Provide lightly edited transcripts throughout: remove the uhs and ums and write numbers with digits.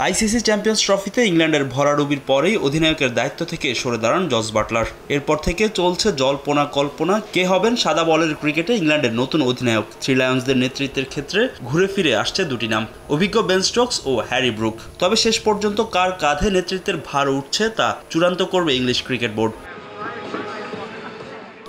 ICC champions ট্রফিতে ইংল্যান্ডের ভরাডুবির পরেই অধিনায়কের দায়িত্ব থেকে সরে দাঁড়ান জস বাটলার। এরপর থেকে চলছে জল্পনা কল্পনা কে হবেন সাদা বলের ক্রিকেটে ইংল্যান্ডের নতুন অধিনায়ক। থ্রি লায়ন্সদের নেতৃত্বের ক্ষেত্রে ঘুরে ফিরে আসছে দুটি নাম, অভিজ্ঞ বেন স্টোকস ও হ্যারি ব্রুক। তবে শেষ পর্যন্ত কার কাঁধে নেতৃত্বের ভার উঠছে তা চূড়ান্ত করবে ইংলিশ ক্রিকেট বোর্ড।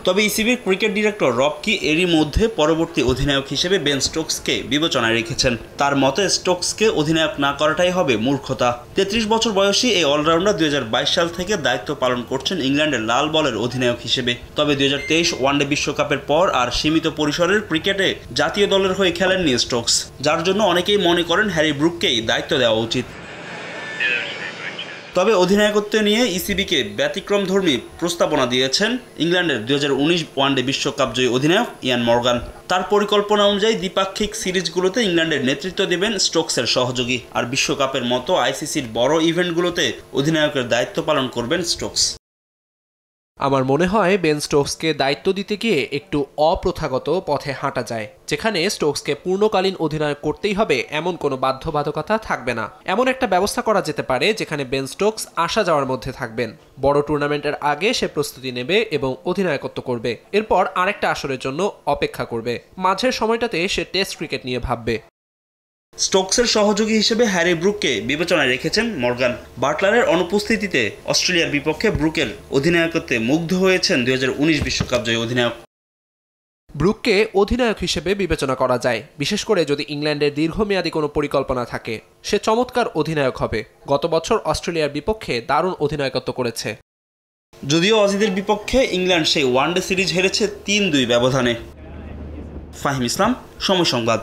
তবে ইসিবির ক্রিকেট ডিরেক্টর রব কি এরই মধ্যে পরবর্তী অধিনায়ক হিসেবে বেন স্টোকসকে বিবেচনায় রেখেছেন। তার মতে স্টোকসকে অধিনায়ক না করাটাই হবে মূর্খতা। ৩৩ বছর বয়সী এই অলরাউন্ডার ২০২২ সাল থেকে দায়িত্ব পালন করছেন ইংল্যান্ডের লাল বলের অধিনায়ক হিসেবে। তবে ২০২৩ ওয়ানডে বিশ্বকাপের পর আর সীমিত পরিসরের ক্রিকেটে জাতীয় দলের হয়ে খেলেননি স্টোকস, যার জন্য অনেকেই মনে করেন হ্যারি ব্রুককেই দায়িত্ব দেওয়া উচিত। তবে অধিনায়কত্ব নিয়ে ইসিবিকে ব্যতিক্রমধর্মী প্রস্তাবনা দিয়েছেন ইংল্যান্ডের ২০১৯ ওয়ানডে বিশ্বকাপ জয়ী অধিনায়ক ইয়ান মর্গান। তার পরিকল্পনা অনুযায়ী দ্বিপাক্ষিক সিরিজগুলোতে ইংল্যান্ডের নেতৃত্ব দেবেন স্টোকসের সহযোগী, আর বিশ্বকাপের মতো আইসিসির বড় ইভেন্টগুলোতে অধিনায়কের দায়িত্ব পালন করবেন স্টোকস। আমার মনে হয় বেন স্টোকসকে দায়িত্ব দিতে গিয়ে একটু অপ্রথাগত পথে হাঁটা যায়, যেখানে স্টোকসকে পূর্ণকালীন অধিনায়ক করতেই হবে এমন কোনো বাধ্যবাধকতা থাকবে না। এমন একটা ব্যবস্থা করা যেতে পারে যেখানে বেন স্টোকস আসা যাওয়ার মধ্যে থাকবেন। বড় টুর্নামেন্টের আগে সে প্রস্তুতি নেবে এবং অধিনায়কত্ব করবে, এরপর আরেকটা আসরের জন্য অপেক্ষা করবে। মাঝের সময়টাতে সে টেস্ট ক্রিকেট নিয়ে ভাববে। স্টোকসের সহযোগী হিসেবে হ্যারি ব্রুককে বিবেচনায় রেখেছেন মর্গান। বাটলারের অনুপস্থিতিতে অস্ট্রেলিয়ার বিপক্ষে ব্রুকের অধিনায়কত্বে মুগ্ধ হয়েছেন ২০১৯ বিশ্বকাপ জয়ী অধিনায়ক। ব্রুককে অধিনায়ক হিসেবে বিবেচনা করা যায়, বিশেষ করে যদি ইংল্যান্ডের দীর্ঘমেয়াদী কোনো পরিকল্পনা থাকে। সে চমৎকার অধিনায়ক হবে। গত বছর অস্ট্রেলিয়ার বিপক্ষে দারুণ অধিনায়কত্ব করেছে। যদিও অজিদের বিপক্ষে ইংল্যান্ড সেই ওয়ানডে সিরিজ হেরেছে ৩-২ ব্যবধানে। ফাহিম ইসলাম, সময় সংবাদ।